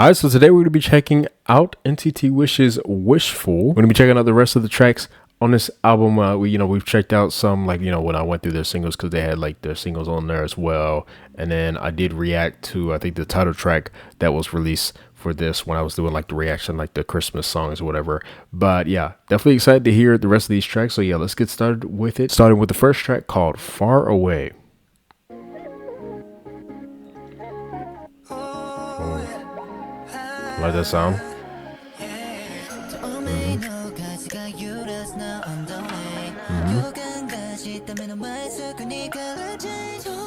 Alright, so today we're going to be checking out NCT Wish's Wishful. We're going to be checking out the rest of the tracks on this album. We've checked out some, when I went through their singles, because they had their singles on there as well. And then I did react to, I think, the title track that was released for this when I was doing the reaction, the Christmas songs or whatever. But yeah, definitely excited to hear the rest of these tracks. So yeah, let's get started with it. Starting with the first track called Far Away. Like that sound.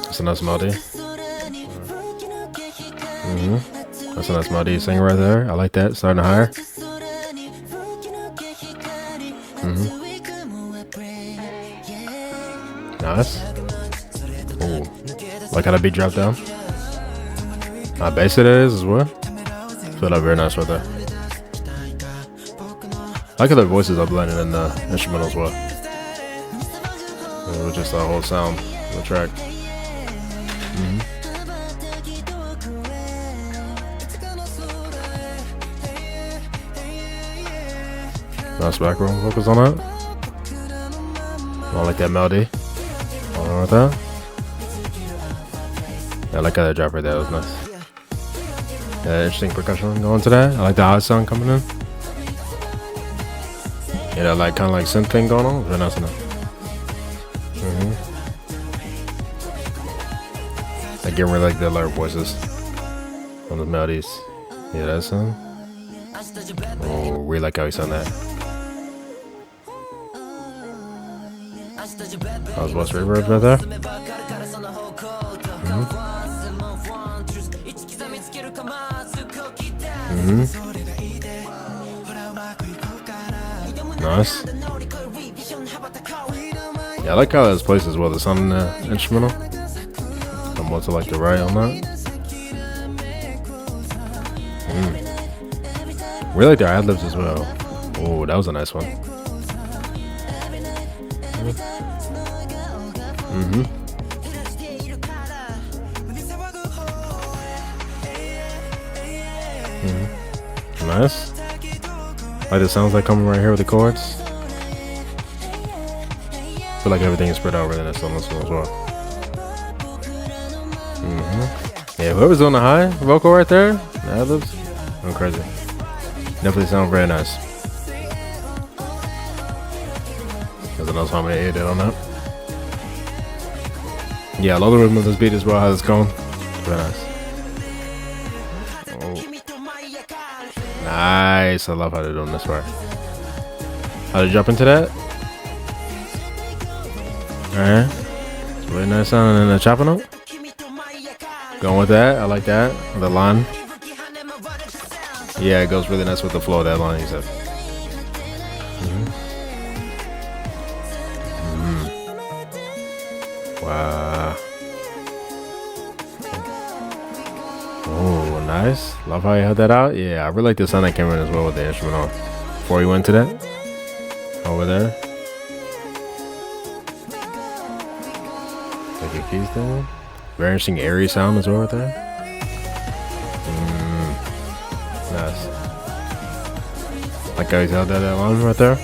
That's a nice melody. That's a nice melody singing right there. I like that. Starting higher. Nice. Ooh. Like how that beat dropped down. How bass it is as well. Feel that very nice right there. I like how their voices are blended in the instrumental as well. It was just the whole sound of the track. Nice background vocals on that. I like that melody. All right there. Yeah, I like how that drop right there. That was nice. Yeah, interesting percussion going to that. I like the high sound coming in. Yeah, that kind of synth thing going on. Very nice enough. I get really the lower voices on the melodies. Yeah, that sound. Oh, really like how he sound that. How's voice reverb right there? Nice. Yeah, I like how that's placed as well. The sound in the instrumental. I'm more to the right on that. Really like their ad-libs as well. Oh, that was a nice one. Nice. Like it sounds coming right here with the chords. I feel like everything is spread out really nice on this one as well. Yeah, whoever's on the high vocal right there, the ad-libs, I'm crazy. Definitely sound very nice. There's another harmony I did on that. Yeah, I love the rhythm of this beat as well, how it's going. Very nice. Nice. I love how they're doing this part. How to jump into that? Alright. It's really nice sound. And then the chopping note. Going with that. I like that. The line. Yeah, it goes really nice with the flow of that line, he said. Wow. Oh, nice. Love how you had that out. Yeah, I really like the sound that came in as well with the instrumental. Before you went to that, over there. Like your keys there. Very interesting airy sound as well right there. Nice. Like how you held that line right there.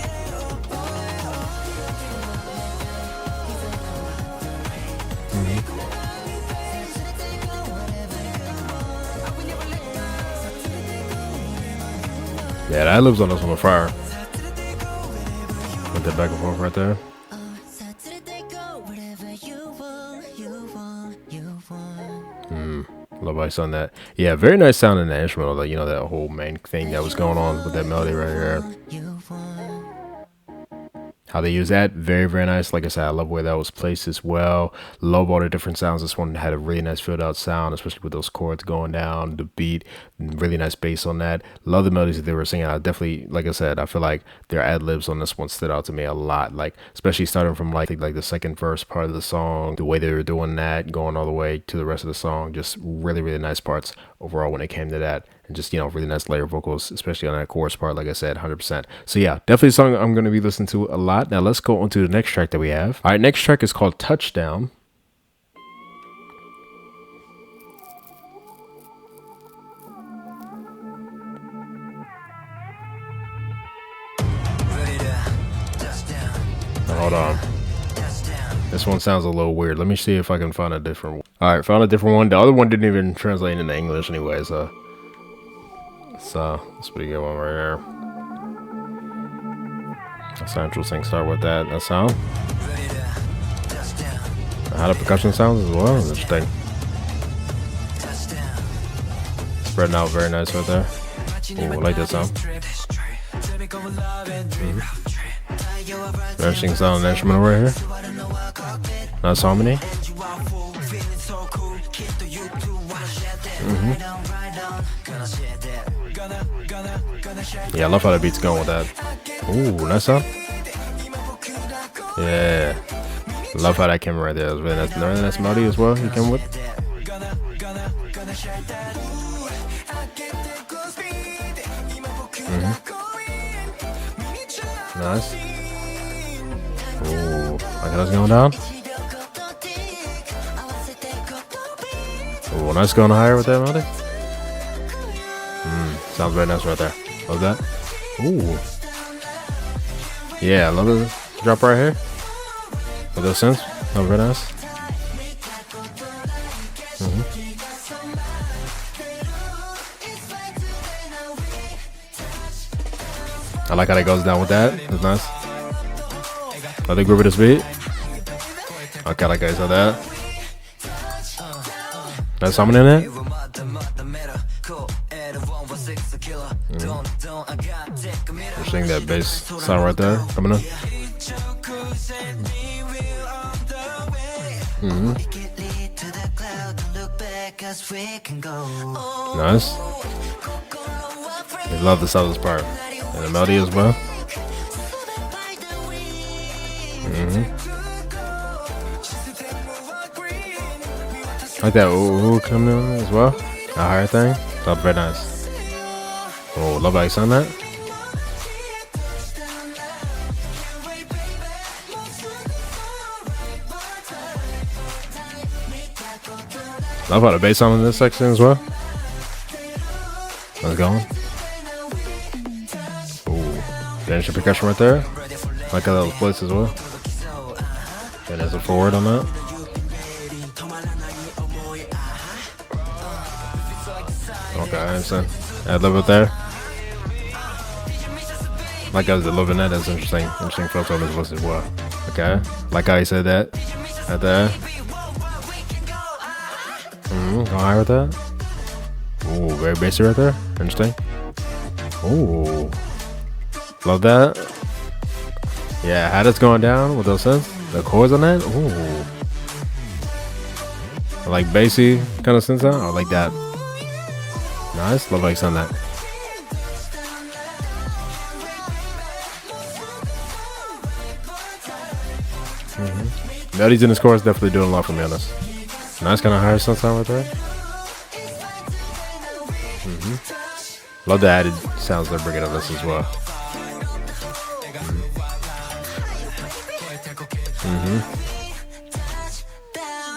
Yeah, that lives on this one fire. Put that back and forth right there. Love how I on that. Yeah, very nice sound in the instrumental. That whole main thing that was going on with that melody right here. How they use that, very, very nice. Like I said, I love where that was placed as well. Love all the different sounds. This one had a really nice filled out sound, especially with those chords going down, the beat, really nice bass on that. Love the melodies that they were singing. I definitely, like I said, I feel like their ad-libs on this one stood out to me a lot. Especially starting from the second verse part of the song, the way they were doing that, going all the way to the rest of the song. Just really, really nice parts overall when it came to that. And just, really nice layer vocals, especially on that chorus part, like I said, 100%. So yeah, definitely a song I'm going to be listening to a lot. Now let's go on to the next track that we have. All right, next track is called Touchdown. Hold on. This one sounds a little weird. Let me see if I can find a different one. Alright, found a different one. The other one didn't even translate into English anyway, so that's a pretty good one right there. That's interesting. Start with that sound. How the percussion sounds as well. Interesting. Spreading out very nice right there. Ooh, I like that sound. Interesting sound instrumental right here. Nice harmony. Yeah, I love how the beat's going with that. Ooh, nice sound. Yeah. Love how that came right there. It was really nice melody as well you came with. Nice. Ooh, like how that's going down. Ooh, nice going higher with that melody. Sounds very nice right there. Love that. Ooh. Yeah, I love the drop right here. With those synths. Sounds very nice. I like how that goes down with that. It's nice. Let the groove of this beat. Okay, like I said that. There's something in it. You're seeing that bass sound right there coming in. Nice. I love the sound of this part. And the melody as well. Like that ooh coming in as well. A higher thing. Sounds very nice. Oh, love how you sound that. Love how the bass sound in this section as well. Let's go. Finish the percussion right there. Like how that was placed as well. And there's a forward on that. Okay, I understand. Add a little bit there. Like I was loving that. That's interesting. Interesting filter on this voice as well. Okay. Like how you said that. Right there. Go higher with that. Ooh, very bassy right there. Interesting. Ooh. Love that. Yeah, how that's going down with those synths. The chords on that. Ooh. I like bassy kind of synth sound. I like that. Nice. Love how you sound that. Melodies in this chorus definitely doing a lot for me on this. Nice kind of higher synth sound right there. Love the added sounds they're bringing on this as well.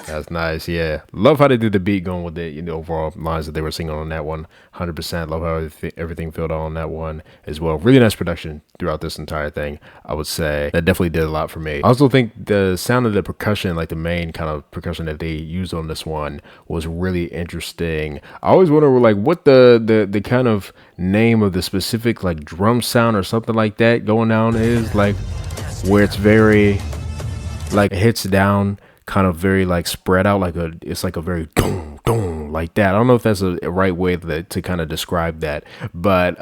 That's nice, yeah. Love how they did the beat going with the overall lines that they were singing on that one. 100%. Love how everything filled out on that one as well. Really nice production throughout this entire thing. I would say that definitely did a lot for me. I also think the sound of the percussion, like the main kind of percussion that they used on this one, was really interesting. I always wonder like what the kind of name of the specific like drum sound or something like that going down is, like where it's very like it hits down kind of very like spread out, like it's like a very dong dong like that. I don't know if that's a right way to kind of describe that, but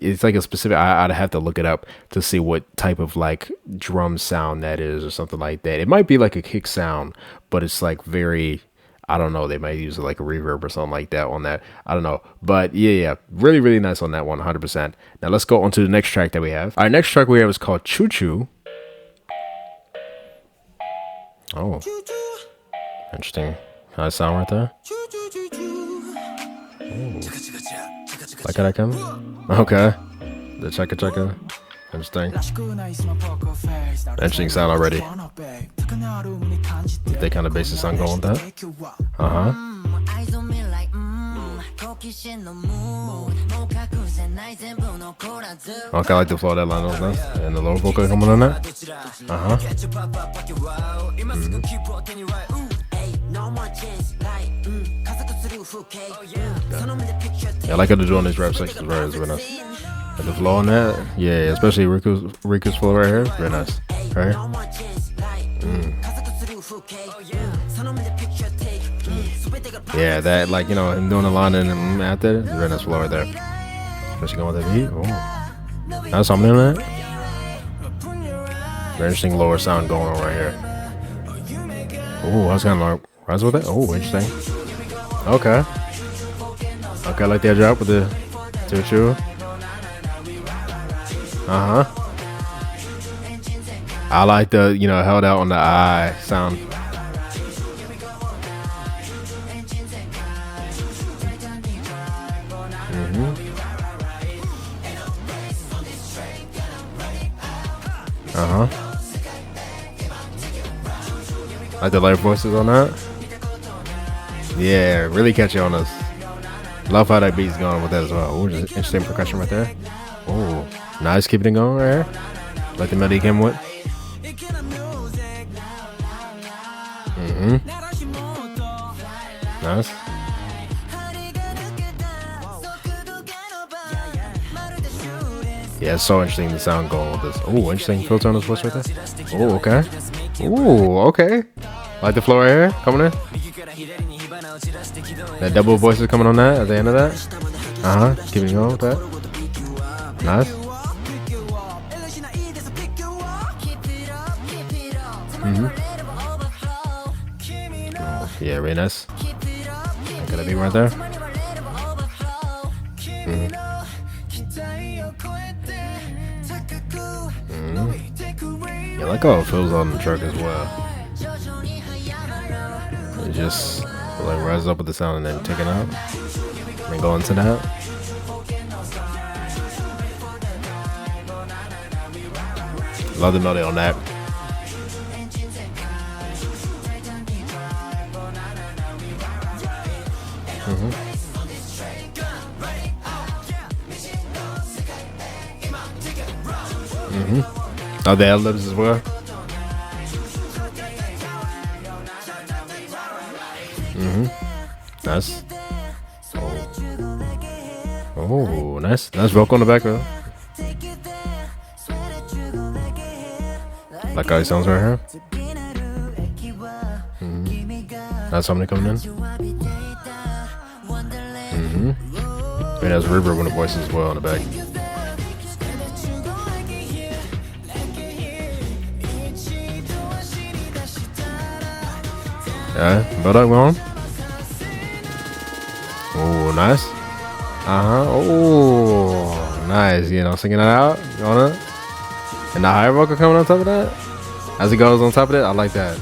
it's like a specific, I'd have to look it up to see what type of like drum sound that is or something like that. It might be like a kick sound, but it's like very, I don't know, they might use like a reverb or something like that on that. I don't know. But yeah, really, really nice on that one, 100%. Now let's go on to the next track that we have. Our next track we have is called Choo Choo. Oh, interesting. How it sound right there? Ooh. Like how that come? Okay. The checka checka. Interesting. Interesting sound already. They kind of base the song going with that. Okay, I like the flow of that line. That was nice. And the lower vocal coming on that. Yeah, I like how they're doing these rap sections right. It's very nice. And the flow on that, yeah, especially Riku's flow right here, very nice. Right here. Yeah, that, like, you know, him doing the line and after, it's very nice flow right there. Especially going with that beat. Oh, that's something in that. Very interesting lower sound going on right here. Oh, I was kind of like, rise with it. Oh, interesting. Okay. Okay, I like that drop with the Choo. I like the, you know, held out on the I sound. Like the light voices on that. Yeah, really catchy on us. Love how that beat's going with that as well. Ooh, just interesting percussion right there. Oh, nice, keeping it going right here. Like the melody came with. Nice. Yeah, it's so interesting the sound going with this. Oh, interesting filter on this voice right there. Oh, okay. Oh, okay. Like the flow right here coming in. That double voices coming on that at the end of that. Keeping going with that. Nice. Yeah, really nice. Got a beat right there. Yeah, I like how it feels on the track as well. It just like rises up with the sound and then take it out. And then go into that. Love the melody on that. Oh, the ad-libs as well. Nice. Oh, nice. Nice vocal on the back though. Like how he sounds right here. That's somebody coming in. It has reverb on the voices as well on the back. Yeah, build up on. Oh, nice. Oh, nice. You know, singing that out on it. And the higher vocal coming on top of that. As it goes on top of it, I like that.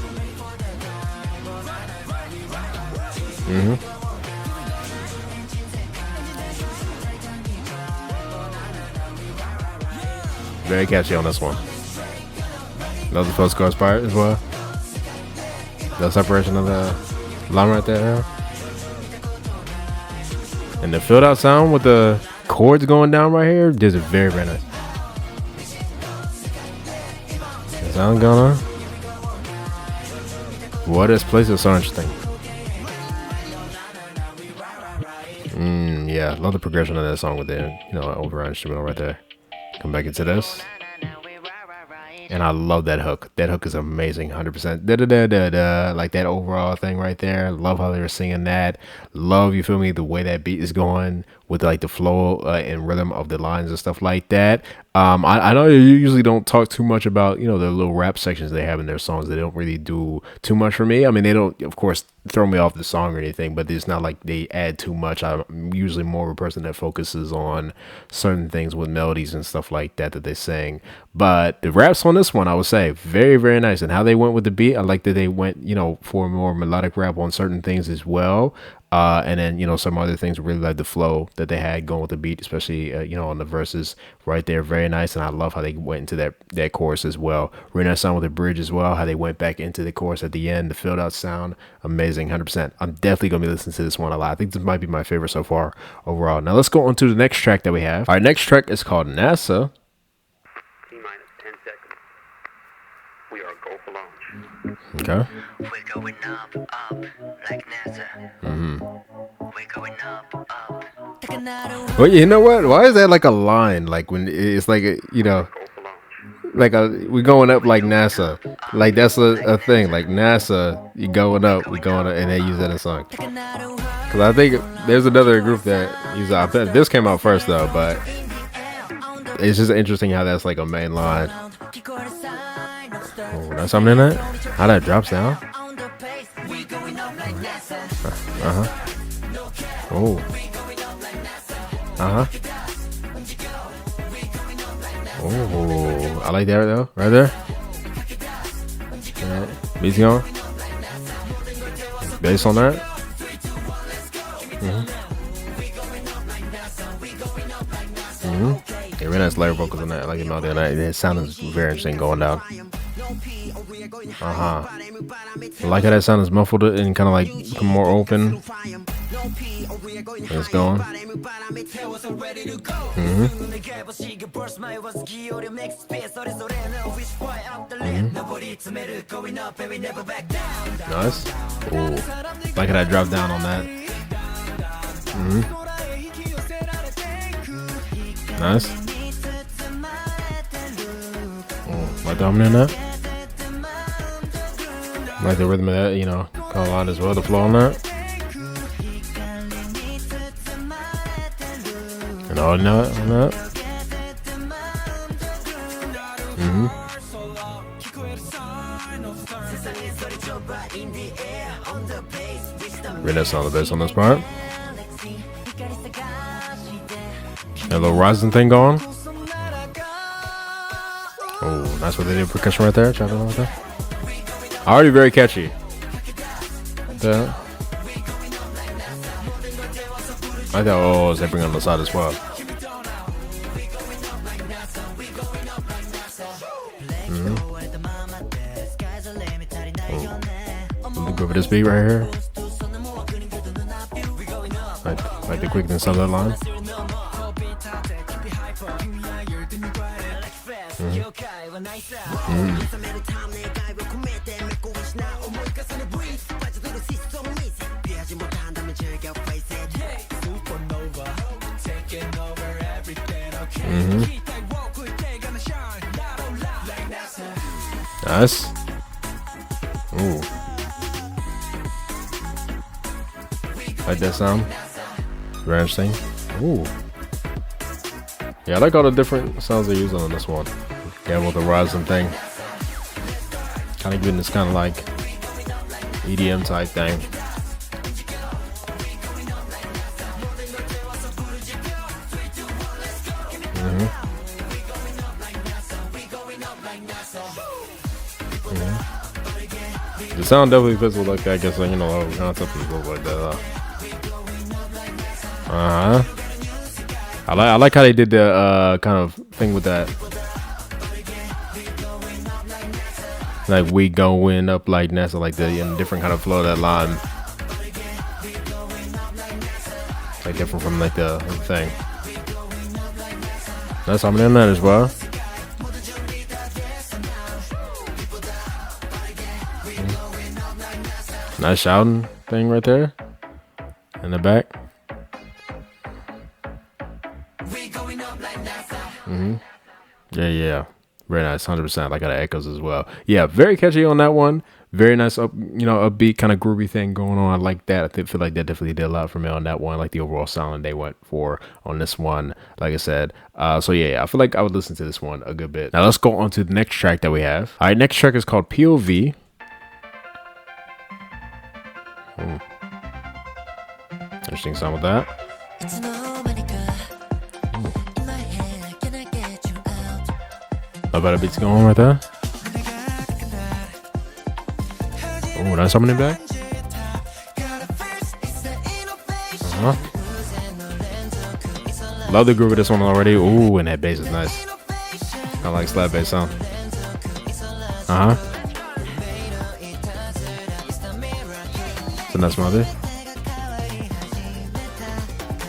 Very catchy on this one. Love the first chorus part as well. The separation of the line right there. And the filled out sound with the chords going down right here does it very, very nice. The sound going on. What is place is so interesting. Yeah, love the progression of that song with the, you know, override instrumental right there. Come back into this. And I love that hook. That hook is amazing, 100%. Da-da-da-da-da. Like that overall thing right there. Love how they were singing that. Love, you feel me, the way that beat is going with like the flow and rhythm of the lines and stuff like that. I know you usually don't talk too much about, you know, the little rap sections they have in their songs. They don't really do too much for me. I mean, they don't, of course, throw me off the song or anything, but it's not like they add too much. I'm usually more of a person that focuses on certain things with melodies and stuff like that they sing. But the raps on this one, I would say, very, very nice. And how they went with the beat, I like that they went, you know, for more melodic rap on certain things as well. And then, you know, some other things, really like the flow that they had going with the beat, especially, you know, on the verses right there. Very nice. And I love how they went into that chorus as well. Really nice sound with the bridge as well, how they went back into the chorus at the end, the filled out sound. Amazing, 100%. I'm definitely going to be listening to this one a lot. I think this might be my favorite so far overall. Now let's go on to the next track that we have. Our next track is called NASA. T-minus 10 seconds. We are go for launch. Okay. We're going up, like NASA. We're going up. Well, you know what? Why is that like a line? Like when it's like, you know, Go for launch. like we're going up like NASA. Like that's a thing. Like NASA, you going up, we going up, and they use that in a song. Because I think there's another group that uses it. This came out first though, but it's just interesting how that's like a main line. Oh, that's something in that? How that drops down? Oh. Oh, I like that though, right there. Alright, beats going. Bass on that. Yeah, really nice layer vocals on that. I like the melody on that. It sounded very interesting going down. I like how that sound is muffled and kind of like become more open. It's going. Nice. Ooh. Like how that dropped down on that. Nice. Like the harmony in that. Like the rhythm of that, you know, kind of line as well, the flow on that. And all that on that. Really nice on the bass on this part. A little rising thing going. Oh, that's what they did percussion right there. Try that right there. Already very catchy. I thought, oh, they bring on the side as well. Let me go over this beat right here. Like the quickness of that line. Nice. Ooh. Like that sound. Very interesting. Ooh. Yeah, I like all the different sounds they're using on this one. Yeah, with the rising thing. Kind of giving this kind of like EDM type thing. The sound definitely fits with like, I guess, like, you know, all the concept and stuff like that. I like how they did the kind of thing with that. Like we going up like NASA, like the different kind of flow of that line. Like different from like the thing. That's something in that as well. Nice shouting thing right there in the back. Yeah. Very nice, 100%. Like how that echoes as well. Yeah, very catchy on that one. Very nice, upbeat kind of groovy thing going on. I like that. I feel like that definitely did a lot for me on that one. Like the overall sound they went for on this one. Like I said, so yeah, I feel like I would listen to this one a good bit. Now let's go on to the next track that we have. All right, next track is called P.O.V. Interesting sound with that. How about a beat's going on right there? Oh, that's something in back. Love the groove of this one already. Ooh, and that bass is nice. I like slap bass sound. It's a nice melody.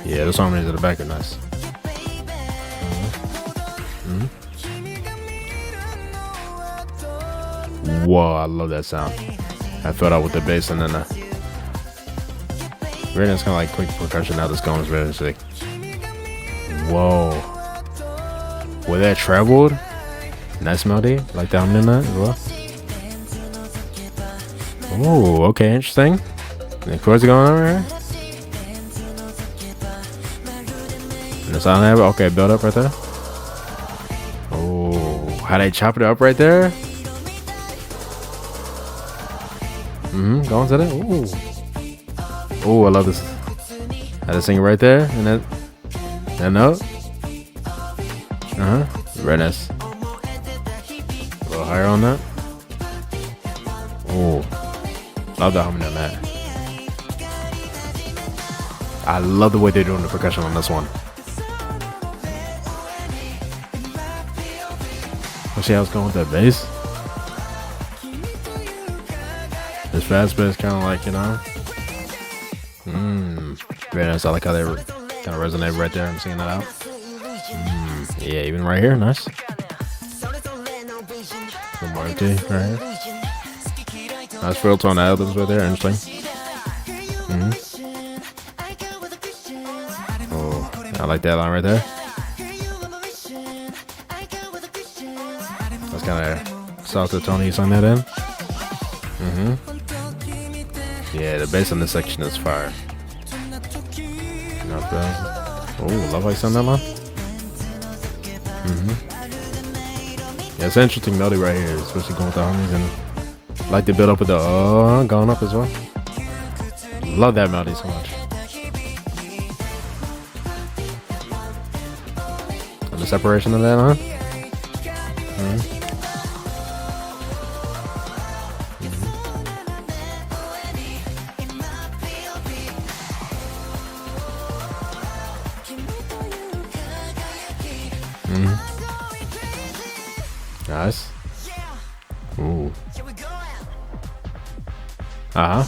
Yeah, those harmonies at the back are nice. Whoa, I love that sound. I felt out with the bass and then very nice, kind of like quick percussion. Now this going is very sick. Whoa, where that traveled, nice melody. Like the harmony in that as well. Oh, okay, interesting. And the chords are going on right here. And the sound have it. Okay, build up right there. Oh, how they chop it up right there. Going to that. Ooh. Oh, I love this. How to sing it right there. And that note. Very nice. A little higher on that. Oh, love the harmony on that. I love the way they're doing the percussion on this one. Let's see how it's going with that bass. This fast bass kind of like, you know. Very nice. I like how they kind of resonate right there. I'm singing that out. Yeah, even right here. Nice. Some more empty right here. Nice fill tone albums right there. Interesting. Oh, I like that line right there. That's kind of softer Tony sung that in. Yeah, the bass in this section is fire. Not bad. Oh, love how you sung that line. Yeah, it's an interesting melody right here, especially going with the harmonies and like the build up with the going up as well. Love that melody so much. And the separation of that, huh? Nice. Ooh. Yeah,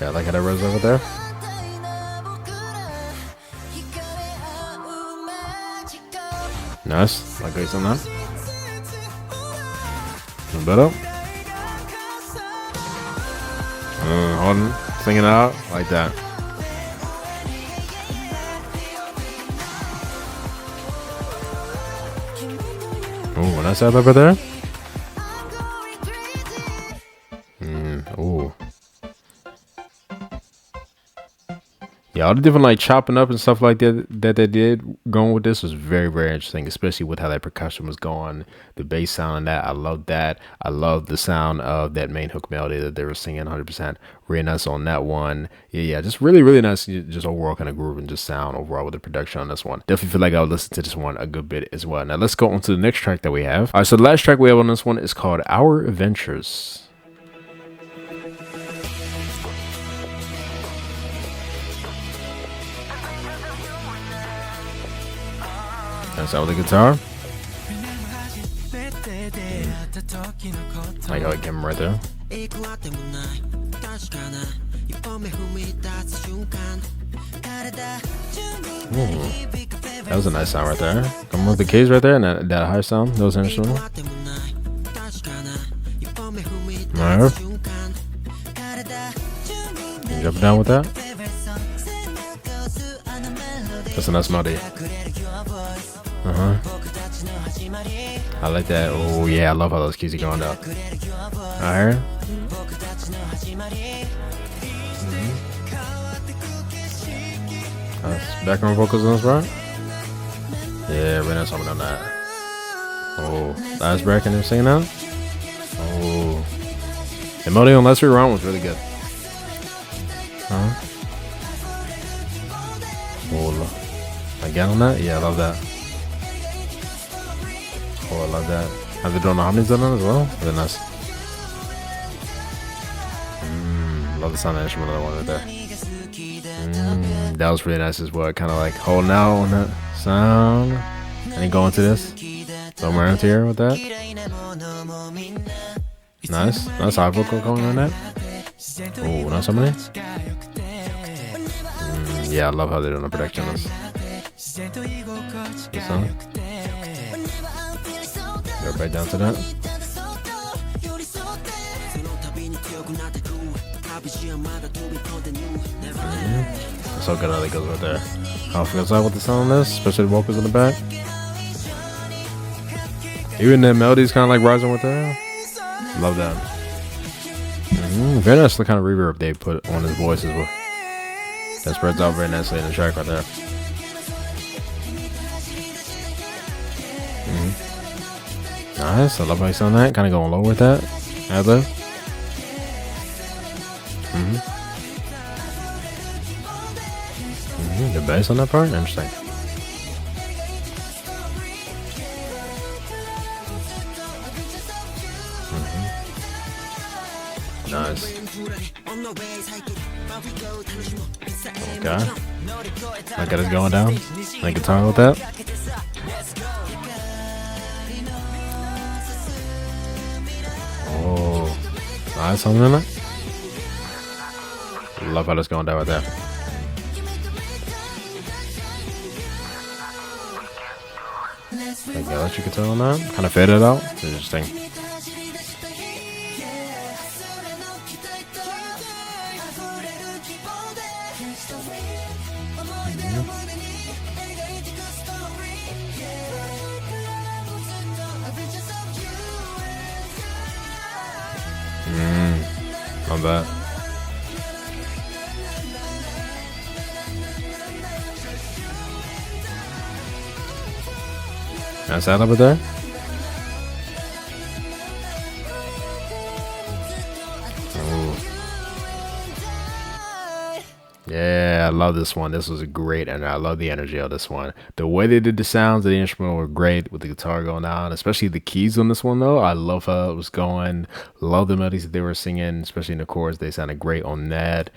I like how that rose over there. Nice. Like bass on that. A little bit up. Hold on. Sing it out like that. Oh, when I said over there. Oh. Yeah, all the different like chopping up and stuff like that they did going with this was very, very interesting, especially with how that percussion was going, the bass sound and that. I love that. I love the sound of that main hook melody that they were singing 100%. Really nice on that one. Yeah, just really, really nice. Just overall kind of groove and just sound overall with the production on this one. Definitely feel like I would listen to this one a good bit as well. Now let's go on to the next track that we have. All right, so the last track we have on this one is called Our Adventures. That's out with the guitar. I got a camera right there. That was a nice sound right there. Come with the keys right there and that high sound. Those instruments. Alright. You jump down with that. That's a nice melody. I like that. Oh yeah, I love how those keys are going up. Alright. Nice background vocals on this part. Yeah, really nice something on that. Oh, last break and they're singing out. Oh, the melody on Let's Rewind was really good. Oh, again on that? Yeah, I love that. Oh, I love that. Have they done the harmonies on it as well? Really nice. Love the sound of the instrumental one right there. That was really nice as well. Kind of like holding out on that sound. And then going to this. Somewhere around here with that. Nice. Nice high vocal going on that. Oh, nice harmony. Yeah, I love how they're doing the production on this. This song. Go right down to that. So good how that goes right there. How feels that with the sound on this, especially the vocals in the back. Even the melody's kind of like rising with that. Love that. Very nice the kind of reverb they put on his voice as well. That spreads out very nicely in the track right there. Nice. I love how you sound that. Kind of going low with that. Ad-lib. The bass on that part? Interesting. Nice. Okay. I got it going down. I guitar with that. Oh, nice something in that. Love how that's going down right there. Like electric guitar on that. Kind of faded out. Interesting. Not bad. Nice that over there. Yeah, I love this one. This was great, and I love the energy of this one. The way they did the sounds of the instrument were great with the guitar going on, especially the keys on this one, though. I love how it was going. Love the melodies that they were singing, especially in the chorus. They sounded great on that.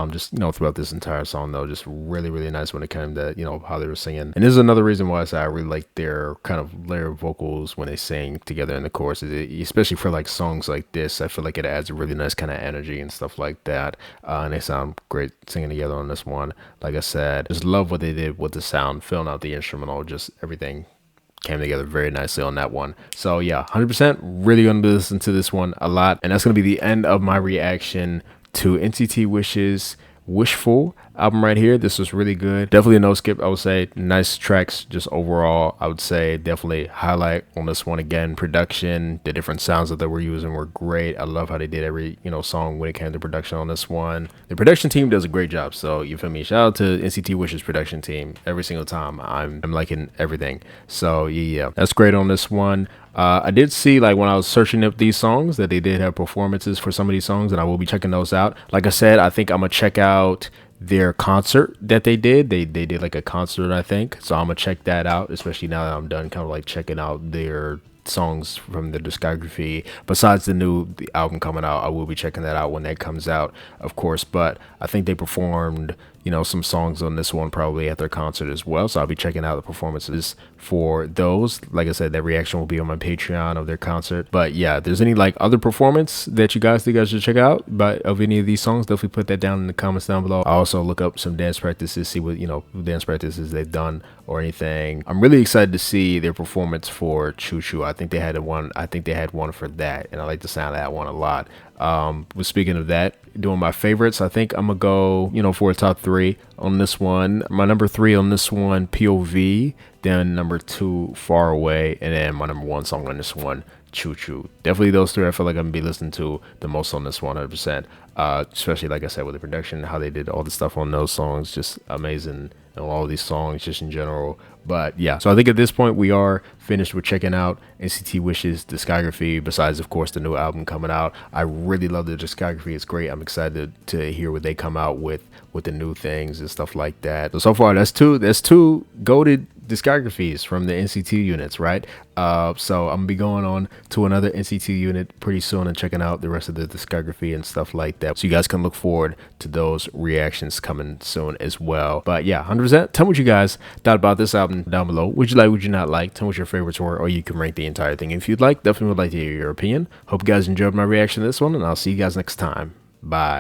Just, throughout this entire song, though, just really, really nice when it came to, how they were singing. And this is another reason why I say I really like their kind of layer vocals when they sing together in the chorus, especially for like songs like this. I feel like it adds a really nice kind of energy and stuff like that. And they sound great singing together on this one. Like I said, just love what they did with the sound, filling out the instrumental, just everything came together very nicely on that one. So yeah, 100% really gonna listen to this one a lot. And that's gonna be the end of my reaction to NCT Wish's Wishful album right here. This was really good. Definitely a no skip, I would say. Nice tracks just overall. I would say definitely highlight on this one again. Production, the different sounds that they were using were great. I love how they did every song when it came to production on this one. The production team does a great job, so you feel me? Shout out to NCT Wish's production team. Every single time I'm liking everything. So yeah, that's great on this one. I did see, like, when I was searching up these songs, that they did have performances for some of these songs, and I will be checking those out. Like I said, I think I'm gonna check out their concert that they did. They did like a concert, I think, so I'm gonna check that out, especially now that I'm done kind of like checking out their songs from the discography. Besides the album coming out, I will be checking that out when that comes out, of course. But I think they performed some songs on this one probably at their concert as well, so I'll be checking out the performances for those. Like I said, that reaction will be on my Patreon of their concert. But yeah, if there's any like other performance that you guys think I should check out of any of these songs, definitely put that down in the comments down below. I also look up some dance practices, see what dance practices they've done or anything. I'm really excited to see their performance for Choo. I think they had one for that, and I like the sound of that one a lot. But speaking of that, doing my favorites, I think I'm gonna go for a top 3 on this one. My number 3 on this one, P.O.V, then number 2, Far Away, and then my number 1 song on this one, Choo. Definitely those 3 I feel like I'm gonna be listening to the most on this one, 100%. Especially like I said, with the production, how they did all the stuff on those songs, just amazing. And all of these songs just in general. But yeah, so I think at this point we are finished with checking out NCT Wish's discography, besides of course the new album coming out. I really love the discography. It's great. I'm excited to hear what they come out with the new things and stuff like that. So far that's two goated discographies from the NCT units, right? So I'm gonna be going on to another NCT unit pretty soon and checking out the rest of the discography and stuff like that. So you guys can look forward to those reactions coming soon as well. But yeah, 100%. Tell me what you guys thought about this album down below. Would you like, would you not like? Tell me what your favorites were, or you can rank the entire thing if you'd like. Definitely would like to hear your opinion. Hope you guys enjoyed my reaction to this one, and I'll see you guys next time. Bye.